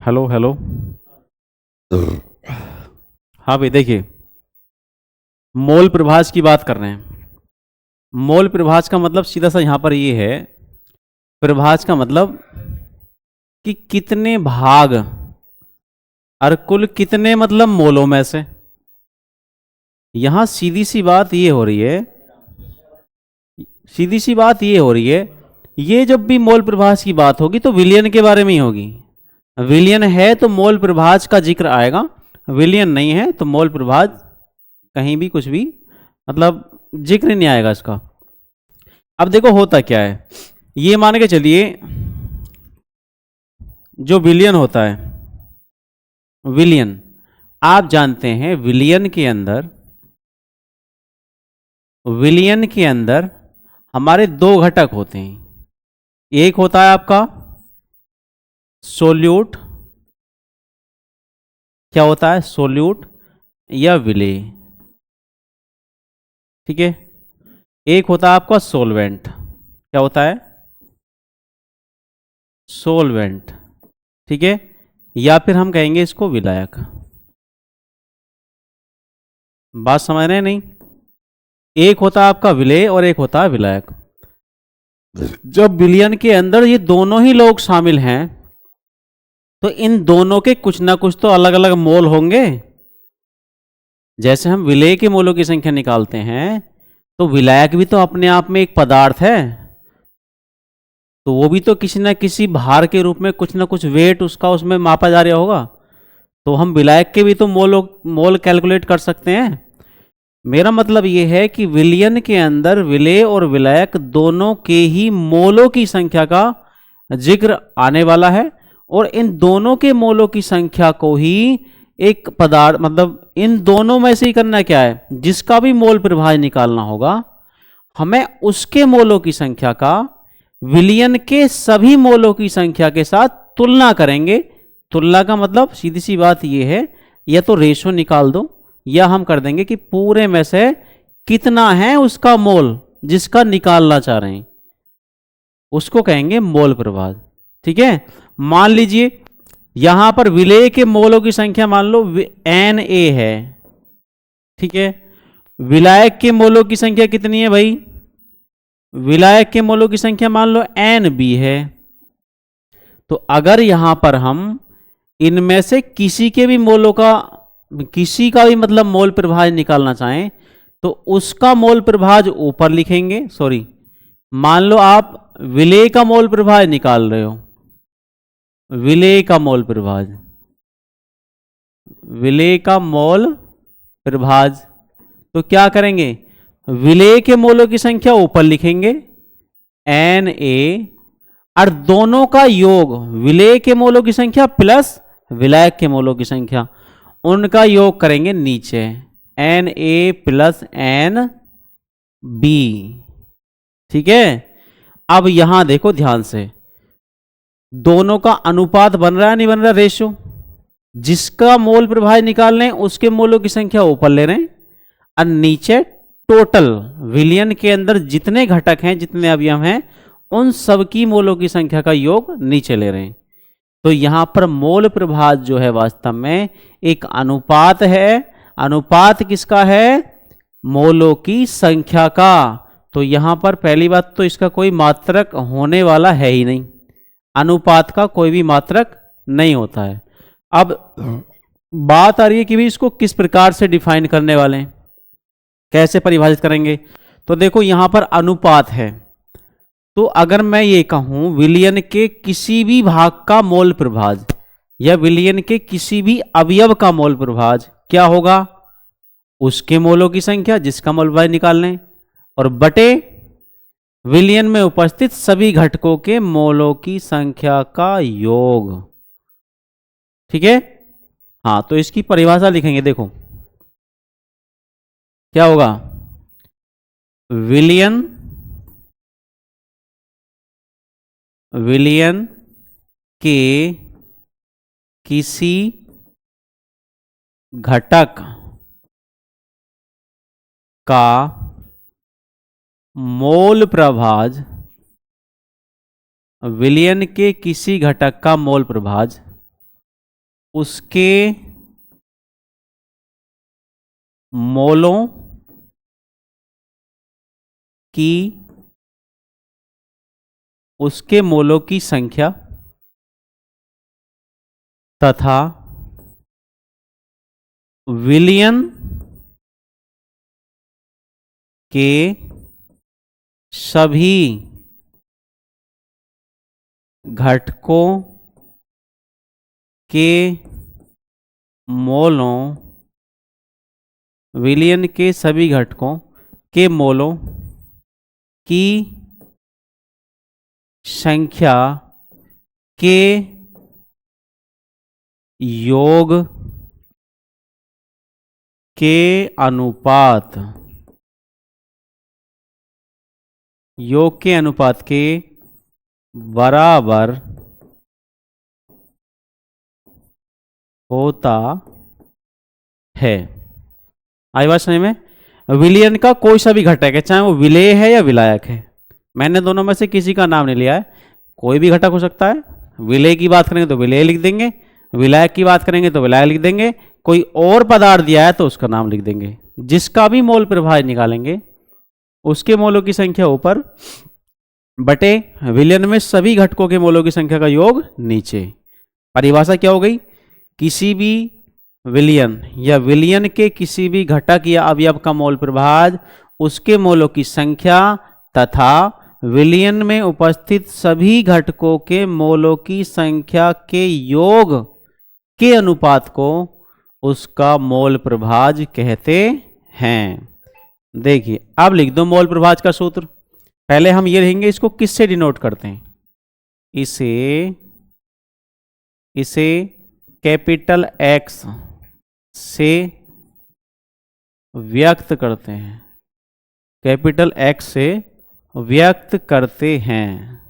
Hello hello. हाँ भाई देखिए, मोल प्रभाज की बात कर रहे हैं। मोल प्रभाज का मतलब सीधा सा यहाँ पर ये है। प्रभाज का मतलब कि कितने भाग और कुल कितने मतलब मोलों में से। यहाँ सीधी सी बात ये हो रही है, सीधी सी बात ये हो रही है, ये जब भी मोल प्रभाज की बात होगी तो विलियन के बारे में ही होगी। विलियन है तो मोल प्रभाज का जिक्र आएगा, विलियन नहीं है तो मोल प्रभाज कहीं भी कुछ भी मतलब जिक्र नहीं आएगा इसका। अब देखो होता क्या है, ये मान के चलिए जो विलियन होता है, विलियन आप जानते हैं विलियन के अंदर हमारे दो घटक होते हैं। एक होता है आपका सोल्यूट, क्या होता है सोल्यूट या विलेय, ठीक है। एक होता है आपका सोलवेंट, क्या होता है सोलवेंट, ठीक है। या फिर हम कहेंगे इसको विलायक। बात समझ रहे हैं नहीं? एक होता है आपका विलेय और एक होता है विलायक। जब विलियन के अंदर ये दोनों ही लोग शामिल हैं तो इन दोनों के कुछ ना कुछ तो अलग अलग मोल होंगे। जैसे हम विलेय के मोलों की संख्या निकालते हैं तो विलायक भी तो अपने आप में एक पदार्थ है, तो वो भी तो किसी ना किसी भार के रूप में कुछ ना कुछ वेट उसका उसमें मापा जा रहा होगा। तो हम विलायक के भी तो मोल कैलकुलेट कर सकते हैं। मेरा मतलब ये है कि विलियन के अंदर विलेय और विलायक दोनों के ही मोलों की संख्या का जिक्र आने वाला है, और इन दोनों के मोलों की संख्या को ही एक पदार्थ मतलब इन दोनों में से ही करना क्या है, जिसका भी मोल प्रभाज निकालना होगा हमें उसके मोलों की संख्या का विलियन के सभी मोलों की संख्या के साथ तुलना करेंगे। तुलना का मतलब सीधी सी बात यह है, या तो रेशो निकाल दो या हम कर देंगे कि पूरे में से कितना है उसका मोल जिसका निकालना चाह रहे हैं, उसको कहेंगे मोल प्रभाज, ठीक है। मान लीजिए यहां पर विलेय के मोलों की संख्या मान लो Na है, ठीक है। विलायक के मोलों की संख्या कितनी है भाई? विलायक के मोलों की संख्या मान लो Nb है। तो अगर यहां पर हम इनमें से किसी के भी मोलों का किसी का भी मतलब मोल प्रभाज निकालना चाहें तो उसका मोल प्रभाज ऊपर लिखेंगे। सॉरी, मान लो आप विलेय का मोल प्रभाज निकाल रहे हो, विलेय का मोल प्रभाज, विलेय का मोल प्रभाज, तो क्या करेंगे, विलेय के मोलों की संख्या ऊपर लिखेंगे Na, और दोनों का योग विलेय के मोलों की संख्या प्लस विलायक के मोलों की संख्या, उनका योग करेंगे नीचे Na प्लस Nb, ठीक है। अब यहां देखो ध्यान से, दोनों का अनुपात बन रहा है नहीं बन रहा, रेशो। जिसका मोल प्रभाज निकाल रहे हैं उसके मोलों की संख्या ऊपर ले रहे हैं और नीचे टोटल विलियन के अंदर जितने घटक हैं जितने अवयव हैं उन सब की मोलों की संख्या का योग नीचे ले रहे हैं। तो यहां पर मोल प्रभाज जो है वास्तव में एक अनुपात है। अनुपात किसका है? मोलों की संख्या का। तो यहां पर पहली बात तो इसका कोई मात्रक होने वाला है ही नहीं, अनुपात का कोई भी मात्रक नहीं होता है। अब बात आ रही है कि भी इसको किस प्रकार से डिफाइन करने वाले हैं, कैसे परिभाषित करेंगे। तो देखो यहां पर अनुपात है, तो अगर मैं ये कहूं विलियन के किसी भी भाग का मोल प्रभाज या विलियन के किसी भी अवयव का मोल प्रभाज क्या होगा, उसके मोलों की संख्या जिसका मोल प्रभाज निकाल लें और बटे विलियन में उपस्थित सभी घटकों के मोलों की संख्या का योग, ठीक है। हाँ, तो इसकी परिभाषा लिखेंगे, देखो क्या होगा, विलियन विलियन के किसी घटक का मोल प्रभाज, विलियन के किसी घटक का मोल प्रभाज उसके मोलों की संख्या तथा विलयन के सभी घटकों के मोलों, विलयन के सभी घटकों के मोलों की संख्या के योग के अनुपात, योग के अनुपात के बराबर होता है। आई बात समझ में? विलयन का कोई सा भी घटक है, चाहे वो विलेय है या विलायक है, मैंने दोनों में से किसी का नाम नहीं लिया है, कोई भी घटक हो सकता है। विलेय की बात करेंगे तो विलेय लिख देंगे, विलायक की बात करेंगे तो विलायक लिख देंगे, कोई और पदार्थ दिया है तो उसका नाम लिख देंगे। जिसका भी मोल प्रभाव निकालेंगे उसके मोलों की संख्या ऊपर बटे विलयन में सभी घटकों के मोलों की संख्या का योग नीचे। परिभाषा क्या हो गई? किसी भी विलयन या विलयन के किसी भी घटक या अवयव का मोल प्रभाव उसके मोलों की संख्या तथा विलयन में उपस्थित सभी घटकों के मोलों की संख्या के योग के अनुपात को उसका मोल प्रभाव कहते हैं। देखिए अब लिख दो मोल प्रभाव का सूत्र। पहले हम ये लिखेंगे इसको किससे डिनोट करते हैं, इसे कैपिटल एक्स से व्यक्त करते हैं, कैपिटल एक्स से व्यक्त करते हैं।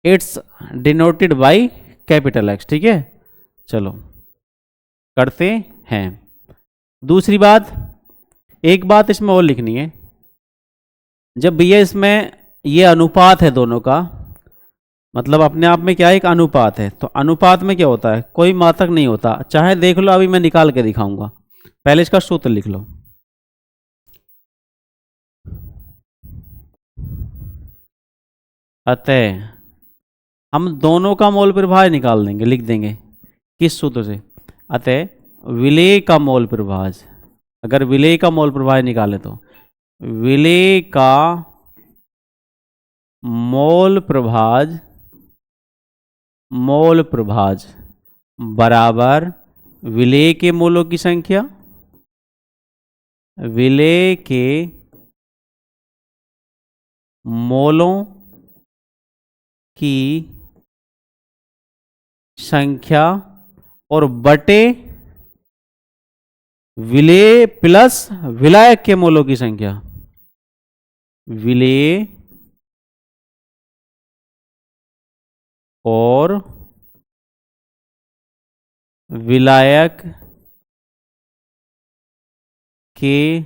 It's denoted by capital x, ठीक है। चलो करते हैं। दूसरी बात, एक बात इसमें और लिखनी है, जब भैया इसमें ये अनुपात है दोनों का, मतलब अपने आप में क्या है, एक अनुपात है, तो अनुपात में क्या होता है, कोई मात्रक नहीं होता। चाहे देख लो, अभी मैं निकाल के दिखाऊंगा, पहले इसका सूत्र लिख लो। अतः हम दोनों का मोल प्रभाव निकाल देंगे, लिख देंगे किस सूत्र से, अतः विलेय का मोल प्रभाव। अगर विलेय का मोल प्रभाव निकाले तो विलेय का मोल प्रभाव बराबर विलेय के मोलों की संख्या, विलेय के मोलों की संख्या और बटे विलेय प्लस विलायक के मोलों की संख्या, विलेय और विलायक के,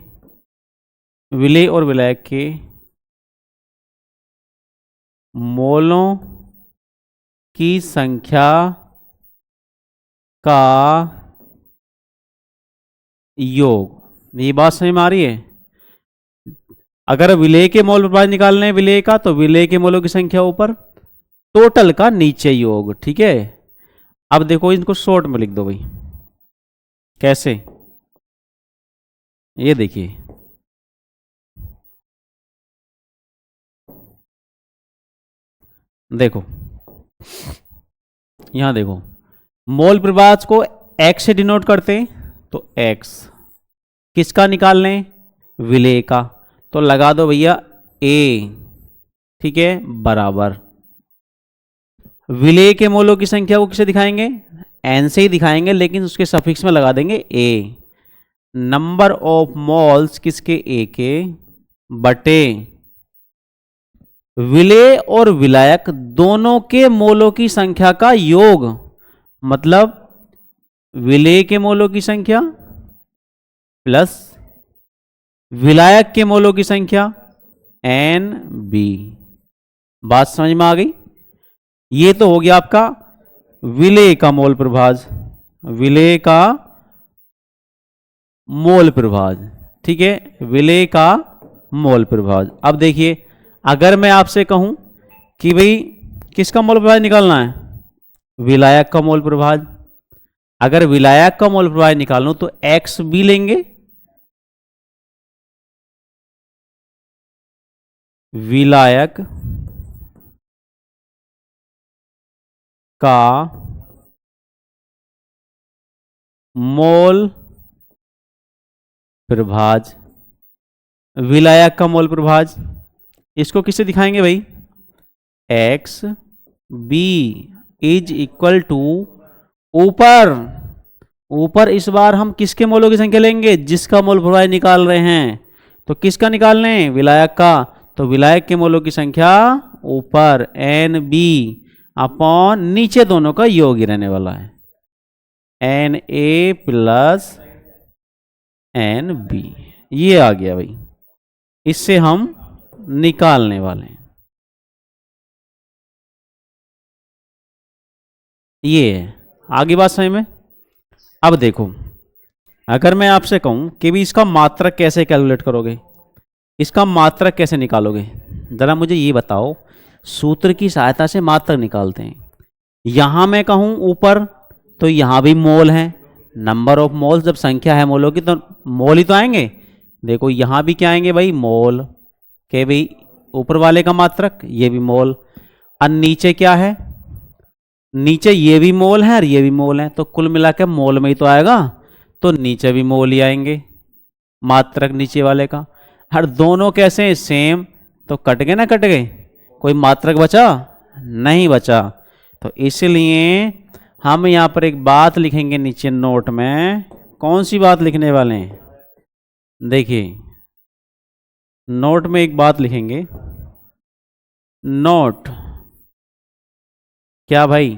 विलेय और विलायक के मोलों की संख्या का योग। ये बात समझ में आ रही है? अगर विलेय के मोल प्रभाव निकालने हैं विलेय का, तो विलेय के मोलों की संख्या ऊपर, टोटल का नीचे योग, ठीक है। अब देखो इनको शॉर्ट में लिख दो भाई, कैसे, ये देखिए, देखो यहां देखो, मोल प्रभाव को एक्स से डिनोट करते हैं, तो एक्स किसका निकाल लें, विलेय का, तो लगा दो भैया ए, ठीक है, बराबर विलेय के मोलों की संख्या को किसे दिखाएंगे, एन से ही दिखाएंगे, लेकिन उसके सफिक्स में लगा देंगे ए, नंबर ऑफ मोल्स किसके, ए के, बटे विलेय और विलायक दोनों के मोलों की संख्या का योग, मतलब विलेय के मोलों की संख्या प्लस विलायक के मोलों की संख्या एन बी। बात समझ में आ गई? ये तो हो गया आपका विलेय का मोल प्रभाज, विलेय का मोल प्रभाज, ठीक है, विलेय का मोल प्रभाज। अब देखिए, अगर मैं आपसे कहूं कि भाई किसका मोल प्रभाज निकालना है, विलायक का मोल प्रभाज, अगर विलायक का मोल प्रभाज निकालूं तो एक्स बी लेंगे, विलायक का मोल प्रभाज, विलायक का मोल प्रभाज, इसको किससे दिखाएंगे भाई, X B is equal to, ऊपर ऊपर इस बार हम किसके मोलों की संख्या लेंगे, जिसका मोल प्रभाज निकाल रहे हैं, तो किसका निकाल लें, विलायक का, तो विलायक के मोलों की संख्या ऊपर एन बी अपॉन नीचे दोनों का योग ही रहने वाला है, N A plus N B, ये आ गया भाई, इससे हम निकालने वाले हैं, ये है। आगे बात समझ में। अब देखो, अगर मैं आपसे कहूं कि भी इसका मात्रक कैसे कैलकुलेट करोगे, इसका मात्रक कैसे निकालोगे, जरा मुझे ये बताओ। सूत्र की सहायता से मात्रक निकालते हैं। यहां मैं कहूं ऊपर, तो यहां भी मोल है, नंबर ऑफ मोल, जब संख्या है मोलों की तो मोल ही तो आएंगे। देखो यहां भी क्या आएंगे भाई, मोल के भाई, ऊपर वाले का मात्रक, ये भी मोल, और नीचे क्या है, नीचे ये भी मोल है और ये भी मोल है, तो कुल मिलाकर मोल में ही तो आएगा, तो नीचे भी मोल ही आएंगे, मात्रक नीचे वाले का। हर दोनों कैसे हैं, सेम, तो कट गए ना, कट गए, कोई मात्रक बचा नहीं बचा, तो इसलिए हम यहां पर एक बात लिखेंगे नीचे नोट में। कौन सी बात लिखने वाले हैं, देखिए नोट में एक बात लिखेंगे, नोट क्या भाई,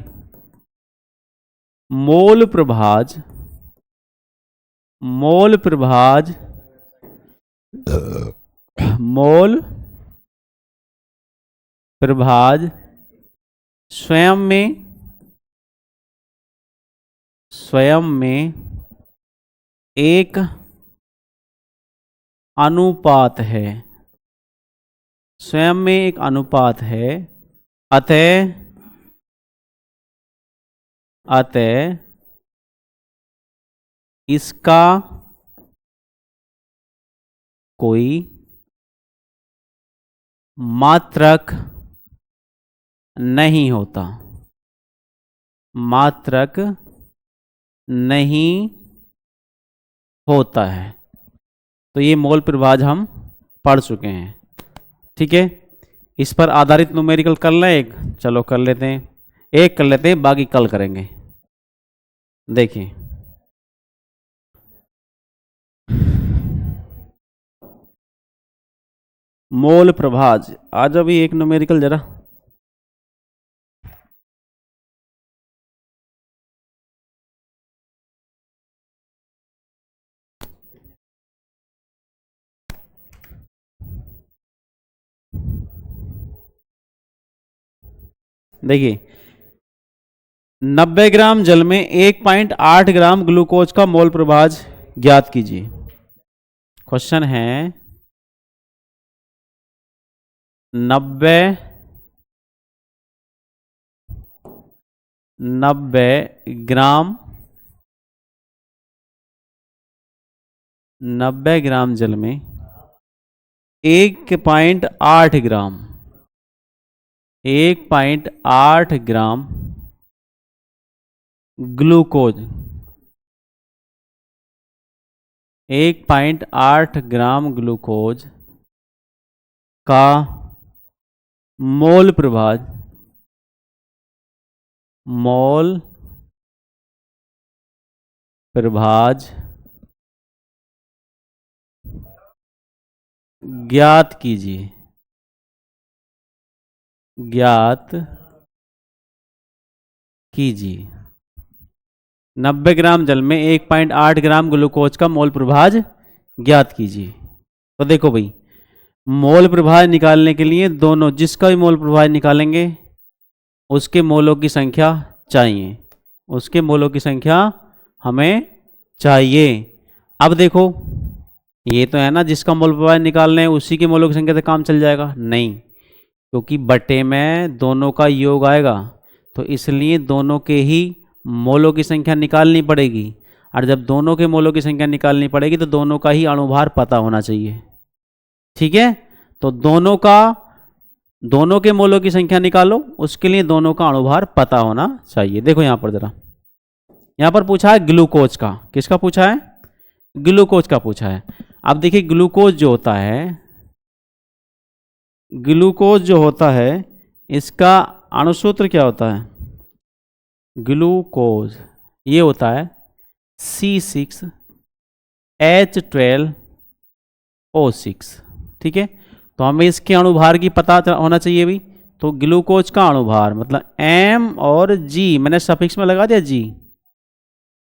मोल प्रभाज, मोल प्रभाज, मोल प्रभाज स्वयं में एक अनुपात है, स्वयं में एक अनुपात है, अतः इसका कोई मात्रक नहीं होता, मात्रक नहीं होता है। तो ये मोल प्रभाज हम पढ़ चुके हैं, ठीक है। इस पर आधारित न्यूमेरिकल कर लें एक, चलो कर लेते हैं, एक कर लेते हैं, बाकी कल करेंगे। देखिए मोल प्रभाज, आज अभी एक न्यूमेरिकल जरा, देखिए 90 ग्राम जल में 1.8 ग्राम ग्लूकोज का मोल प्रभाज ज्ञात कीजिए। क्वेश्चन है 90 ग्राम, 90 ग्राम जल में 1.8 ग्राम, 1.8 ग्राम ग्लूकोज, 1.8 ग्राम ग्लूकोज का मोल प्रभाज, मोल प्रभाज ज्ञात कीजिए, ज्ञात कीजिए। 90 ग्राम जल में 1.8 ग्राम ग्लूकोज का मोल प्रभाज ज्ञात कीजिए। तो देखो भाई, मोल प्रभाज निकालने के लिए दोनों, जिसका भी मोल प्रभाज निकालेंगे उसके मोलों की संख्या चाहिए, उसके मोलों की संख्या हमें चाहिए। अब देखो ये तो है ना जिसका मोल प्रभाव निकालने हैं उसी के मोलों की संख्या से काम चल जाएगा, नहीं, क्योंकि बटे में दोनों का योग आएगा, तो इसलिए दोनों के ही मोलों की संख्या निकालनी पड़ेगी। और जब दोनों के मोलों की संख्या निकालनी पड़ेगी तो दोनों का ही अणुभार पता होना चाहिए, ठीक है। तो दोनों के मोलों की संख्या निकालो, उसके लिए दोनों का अणुभार पता होना चाहिए। देखो यहां पर जरा, यहां पर पूछा है ग्लूकोज का, किसका पूछा है? ग्लूकोज का पूछा है। अब देखिए ग्लूकोज जो होता है, ग्लूकोज जो होता है इसका अणुसूत्र क्या होता है? ग्लूकोज ये होता है C6H12O6, ठीक है। तो हमें इसके अणुभार की पता होना चाहिए भी। तो ग्लूकोज का अणुभार मतलब M और G, मैंने सफिक्स में लगा दिया G,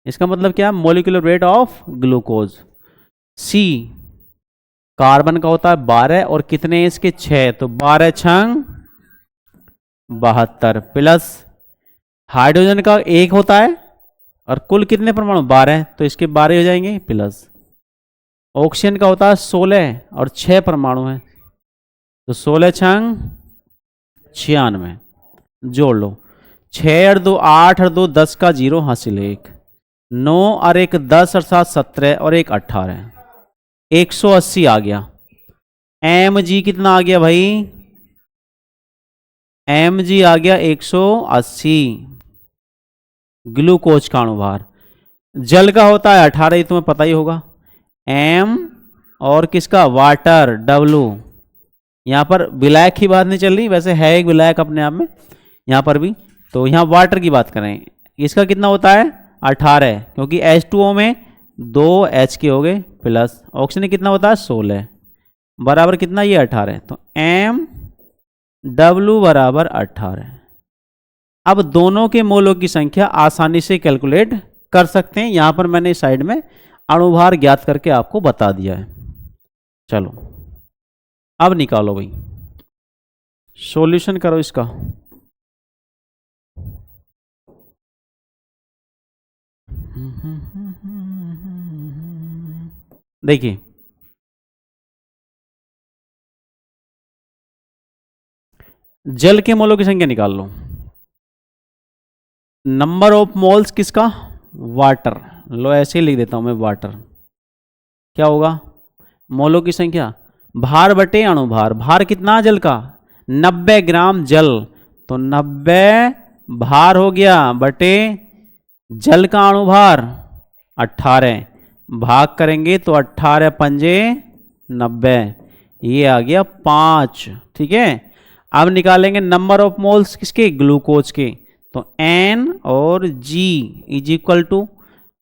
इसका मतलब क्या? Molecular weight of glucose. C carbon का होता है 12 और कितने इसके 6, तो 12 छंग 72 प्लस हाइड्रोजन का 1 होता है और कुल कितने परमाणु 12, तो इसके 12 हो जाएंगे प्लस। ऑक्सीजन का होता है 16 और 6 परमाणु हैं, तो 16 छंग 96, जोड़ लो 6 और 2 8 और 2 10 का 0 हासिल 1, 9 और 1 10 और 7 17 और 1 18, 180 आ गया। Mg कितना आ गया भाई? Mg आ गया 180 ग्लूकोज का अणुभार। जल का होता है 18, ये तुम्हें पता ही होगा, M और किसका? Water W। यहां पर विलायक की बात नहीं चल रही, वैसे है एक विलायक अपने आप में यहां पर भी, तो यहां वाटर की बात करें। इसका कितना होता है? 18, क्योंकि H2O में 2 H के हो गए प्लस ऑक्सीजन कितना होता है? 16 बराबर कितना? ये 18, तो MW बराबर 18। अब दोनों के मोलों की संख्या आसानी से कैलकुलेट कर सकते हैं। यहां पर मैंने साइड में अणुभार ज्ञात करके आपको बता दिया है। चलो अब निकालो भाई, सॉल्यूशन करो इसका। देखिए जल के मोलों की संख्या निकाल लो। नंबर ऑफ मोल्स किसका? वाटर। लो ऐसे ही लिख देता हूं मैं, वाटर क्या होगा? मोलों की संख्या भार बटे अणुभार। भार कितना जल का? 90 ग्राम जल, तो 90 भार हो गया बटे जल का अणुभार 18, भाग करेंगे तो 18 पंजे 90, ये आ गया 5, ठीक है। अब निकालेंगे नंबर ऑफ मोल्स किसके? ग्लूकोज के, तो N और G इज इक्वल टू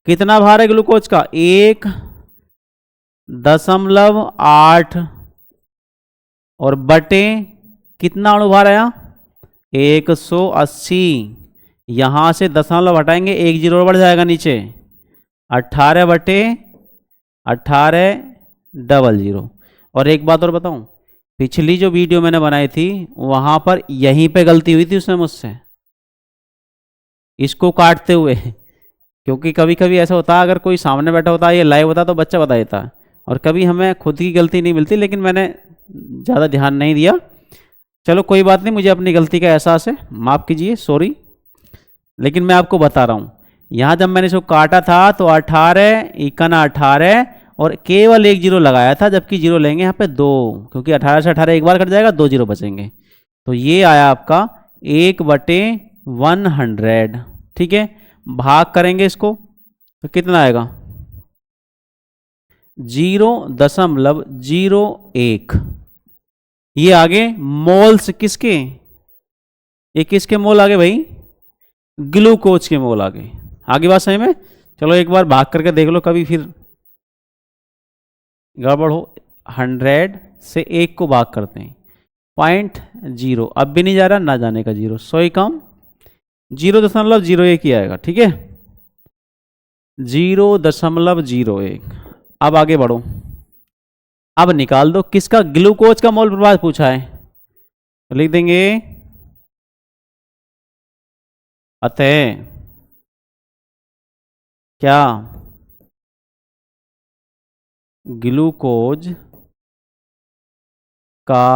कितना भार है ग्लूकोज का? 1.8 और बटे कितना अणुभार आया? 180। यहां से दशमलव हटाएंगे, 1 जीरो बढ़ जाएगा नीचे, 18 बटे 1800। और एक बात और बताऊं, पिछली जो वीडियो मैंने बनाई थी वहां पर यहीं पे गलती हुई थी उसमें मुझसे, इसको काटते हुए, क्योंकि कभी कभी ऐसा होता है अगर कोई सामने बैठा होता है, ये लाइव होता तो बच्चा बता देता है, और कभी हमें खुद की गलती नहीं मिलती, लेकिन मैंने ज़्यादा ध्यान नहीं दिया। चलो कोई बात नहीं, मुझे अपनी गलती का एहसास है, माफ़ कीजिए, सॉरी। लेकिन मैं आपको बता रहा हूँ, यहाँ जब मैंने इसको काटा था तो 18 इकना 18 और केवल 1 जीरो लगाया था, जबकि जीरो लेंगे यहाँ पे 2, क्योंकि 18 से 18 एक बार कट जाएगा, 2 जीरो बचेंगे, तो ये आया आपका 1/100, ठीक है। भाग करेंगे इसको तो कितना आएगा? 0.01। ये आगे मोल्स किसके? ये किसके मोल आगे भाई? ग्लूकोज के मोल आगे। आगे बात सही में? चलो एक बार भाग करके देख लो, कभी फिर गड़बड़ हो। 100 से 1 को भाग करते हैं, 0.0, अब भी नहीं जा रहा, ना जाने का 0, 100 ही कम, 0.01 ही आएगा, ठीक है, 0.01। अब आगे बढ़ो, अब निकाल दो किसका? ग्लूकोज का मोल प्रभाव पूछा है, तो लिख देंगे अतः क्या ग्लूकोज का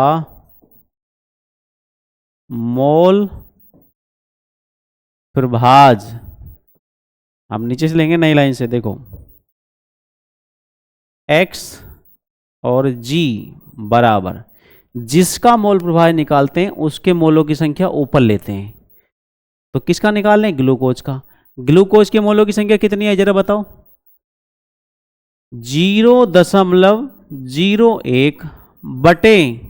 मोल प्रभाज, हम नीचे से लेंगे नई लाइन से, देखो x और g बराबर, जिसका मोल प्रभाज निकालते हैं उसके मोलों की संख्या ऊपर लेते हैं। तो किसका निकाल लें? ग्लूकोज का। ग्लूकोज के मोलों की संख्या कितनी है जरा बताओ? 0.01 बटे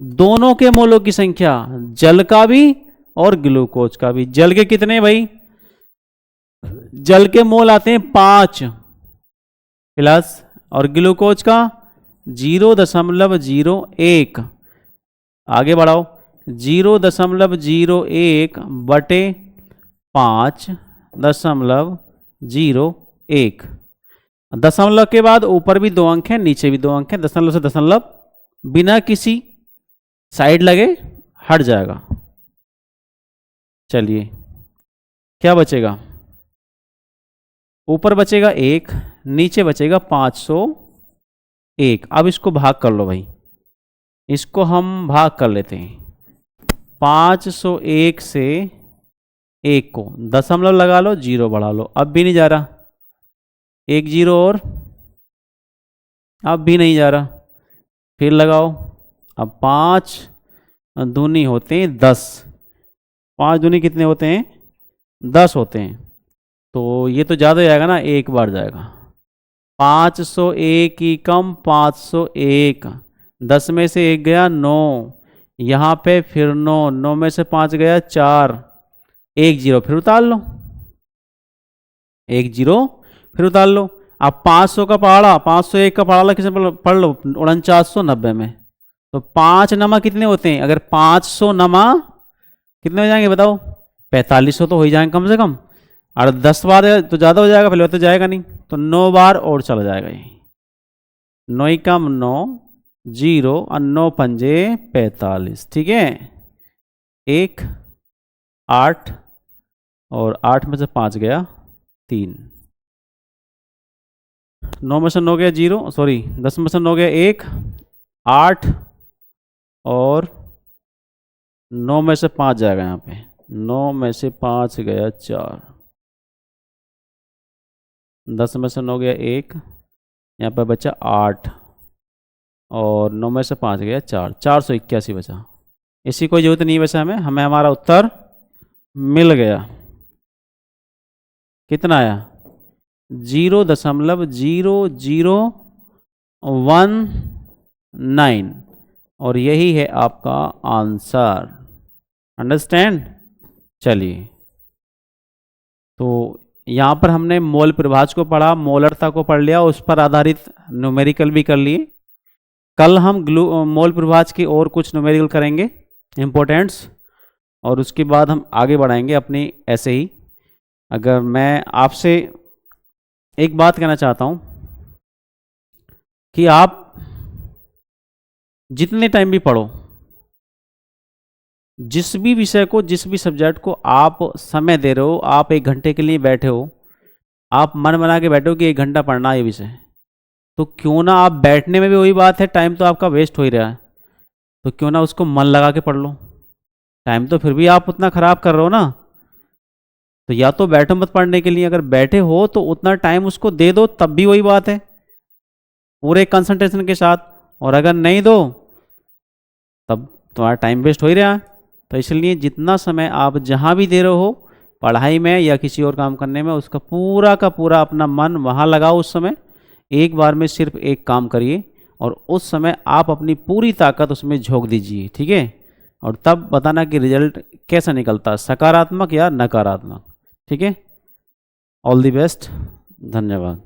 दोनों के मोलों की संख्या, जल का भी और ग्लूकोज का भी। जल के कितने भाई? जल के मोल आते हैं 5 प्लस, और ग्लूकोज का 0.01। आगे बढ़ाओ, 0.01 बटे 5.01। दशमलव के बाद ऊपर भी 2 अंक हैं, नीचे भी 2 अंक हैं। दशमलव से दशमलव बिना किसी साइड लगे हट जाएगा। चलिए क्या बचेगा? ऊपर बचेगा 1, नीचे बचेगा 501। अब इसको भाग कर लो भाई, इसको हम भाग कर लेते हैं। 501 से 1 को दशमलव लगा लो, 0 बढ़ा लो, अब भी नहीं जा रहा। 1 0 और, अब भी नहीं जा रहा। फिर लगाओ, अब 5 दूनी होते हैं 10। 5 दूनी कितने होते हैं? 10 होते हैं। तो ये तो ज़्यादा हो जाएगा ना, एक बार जाएगा। 501 की कम 501, 10 में से 1 गया 9, यहाँ पे फिर 9, 9 में से 5 गया 4, 1 0 फिर उतार लो, 1 0 फिर उतार लो। अब 500 का पहाड़ा, 501 का पहाड़ा किसे पढ़ लो? 4990 में। तो 5 नमा कितने होते हैं? अगर 500 नमा कितने हो जाएंगे बताओ? 4500 तो हो ही जाएंगे कम से कम। और 10 बार तो ज़्यादा हो जाएगा, पहले तो जाएगा नहीं, तो 9 बार और चला जाएगा। ये 9 ही कम 9, 0 और 9 पंजे 45। ठीक है, 1 8 और 8 में से 5 गया 3, 9 में से 9 गया 0, सॉरी 10 में से 9 गया 1, 8 और 9 में से 5 जाएगा यहाँ पे, 9 में से 5 गया 4, 10 में से 9 गया 1, यहाँ पर बचा 8 और 9 में से 5 गया 4, 481 बचा। इसी कोई जरूरत नहीं वैसे हमें हमारा उत्तर मिल गया। कितना आया? 0.0019 और यही है आपका आंसर। अंडरस्टैंड? चलिए, तो यहाँ पर हमने मोल प्रभाज को पढ़ा, मोलरता को पढ़ लिया, उस पर आधारित न्यूमेरिकल भी कर लिए। कल हम मोल प्रभाज की और कुछ न्यूमेरिकल करेंगे इम्पोर्टेंट्स, और उसके बाद हम आगे बढ़ाएंगे अपनी ऐसे ही। अगर मैं आपसे एक बात कहना चाहता हूँ कि आप जितने टाइम भी पढ़ो, जिस भी विषय को, जिस भी सब्जेक्ट को आप समय दे रहे हो, आप 1 घंटे के लिए बैठे हो, आप मन बना के बैठो कि 1 घंटा पढ़ना है ये विषय, तो क्यों ना आप बैठने में भी वही बात है, टाइम तो आपका वेस्ट हो ही रहा है, तो क्यों ना उसको मन लगा के पढ़ लो। टाइम तो फिर भी आप उतना खराब कर रहे हो ना, तो या तो बैठो मत पढ़ने के लिए, अगर बैठे हो तो उतना टाइम उसको दे दो, तब भी वही बात है, पूरे कंसंट्रेशन के साथ। और अगर नहीं दो तब तुम्हारा टाइम वेस्ट हो ही रहा है। तो इसलिए जितना समय आप जहाँ भी दे रहे हो, पढ़ाई में या किसी और काम करने में, उसका पूरा का पूरा अपना मन वहाँ लगाओ। उस समय एक बार में सिर्फ एक काम करिए और उस समय आप अपनी पूरी ताकत उसमें झोंक दीजिए। ठीक है, और तब बताना कि रिजल्ट कैसा निकलता है, सकारात्मक या नकारात्मक। ठीक है, ऑल द बेस्ट, धन्यवाद।